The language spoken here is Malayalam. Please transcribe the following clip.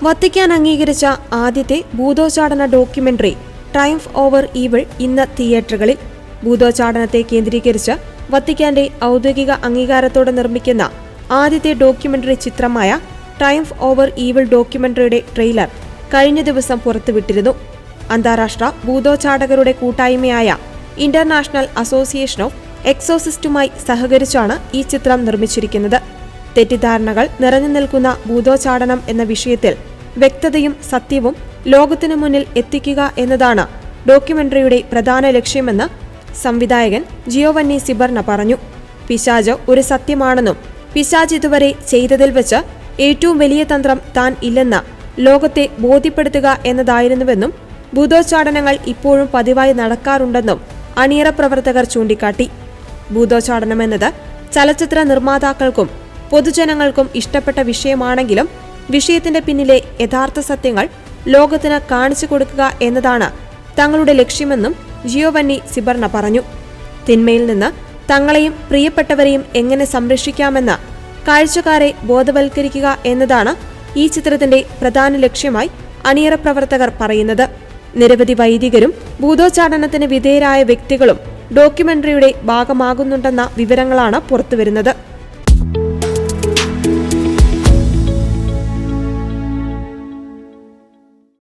വത്തിക്കാൻ അംഗീകരിച്ച ആദ്യത്തെ ഭൂതോച്ചാടന ഡോക്യുമെന്ററി ട്രയംഫ് ഓവർ ഈവിൾ ഇന്ന് തിയേറ്ററുകളിൽ. ഭൂതോച്ചാടനത്തെ കേന്ദ്രീകരിച്ച് വത്തിക്കാന്റെ ഔദ്യോഗിക അംഗീകാരത്തോടെ നിർമ്മിക്കുന്ന ആദ്യത്തെ ഡോക്യുമെന്ററി ചിത്രമായ ട്രയംഫ് ഓവർ ഈവിൾ ഡോക്യുമെന്ററിയുടെ ട്രെയിലർ കഴിഞ്ഞ ദിവസം പുറത്തുവിട്ടിരുന്നു. അന്താരാഷ്ട്ര ഭൂതോച്ചാടകരുടെ കൂട്ടായ്മയായ ഇന്റർനാഷണൽ അസോസിയേഷൻ ഓഫ് എക്സോസിസ്റ്റുമായി സഹകരിച്ചാണ് ഈ ചിത്രം നിർമ്മിച്ചിരിക്കുന്നത്. തെറ്റിദ്ധാരണകൾ നിറഞ്ഞു നിൽക്കുന്ന ഭൂതോച്ചാടനം എന്ന വിഷയത്തിൽ വ്യക്തതയും സത്യവും ലോകത്തിനു മുന്നിൽ എത്തിക്കുക എന്നതാണ് ഡോക്യുമെന്ററിയുടെ പ്രധാന ലക്ഷ്യമെന്ന് സംവിധായകൻ ജിയോവന്നി സിബർണ പറഞ്ഞു. പിശാച് ഒരു സത്യമാണെന്നും പിശാച് ഇതുവരെ ചെയ്തതിൽ വെച്ച് ഏറ്റവും വലിയ തന്ത്രം താൻ ഇല്ലെന്ന് ലോകത്തെ ബോധ്യപ്പെടുത്തുക എന്നതായിരുന്നുവെന്നും ഭൂതോച്ചാടനങ്ങൾ ഇപ്പോഴും പതിവായി നടക്കാറുണ്ടെന്നും അണിയറ പ്രവർത്തകർ ചൂണ്ടിക്കാട്ടി. ഭൂതോച്ചാടനമെന്നത് ചലച്ചിത്ര നിർമ്മാതാക്കൾക്കും പൊതുജനങ്ങൾക്കും ഇഷ്ടപ്പെട്ട വിഷയമാണെങ്കിലും വിഷയത്തിന്റെ പിന്നിലെ യഥാർത്ഥ സത്യങ്ങൾ ലോകത്തിന് കാണിച്ചു കൊടുക്കുക എന്നതാണ് തങ്ങളുടെ ലക്ഷ്യമെന്നും ജിയോവന്നി സിബർണ പറഞ്ഞു. തിന്മയിൽ നിന്ന് തങ്ങളെയും പ്രിയപ്പെട്ടവരെയും എങ്ങനെ സംരക്ഷിക്കാമെന്ന് കാഴ്ചക്കാരെ ബോധവൽക്കരിക്കുക എന്നതാണ് ഈ ചിത്രത്തിന്റെ പ്രധാന ലക്ഷ്യമായി അണിയറ പ്രവർത്തകർ പറയുന്നത്. നിരവധി വൈദികരും ഭൂതോച്ചാടനത്തിന് വിധേയരായ വ്യക്തികളും ഡോക്യുമെന്ററിയുടെ ഭാഗമാകുന്നുണ്ടെന്ന വിവരങ്ങളാണ് പുറത്തുവരുന്നത്.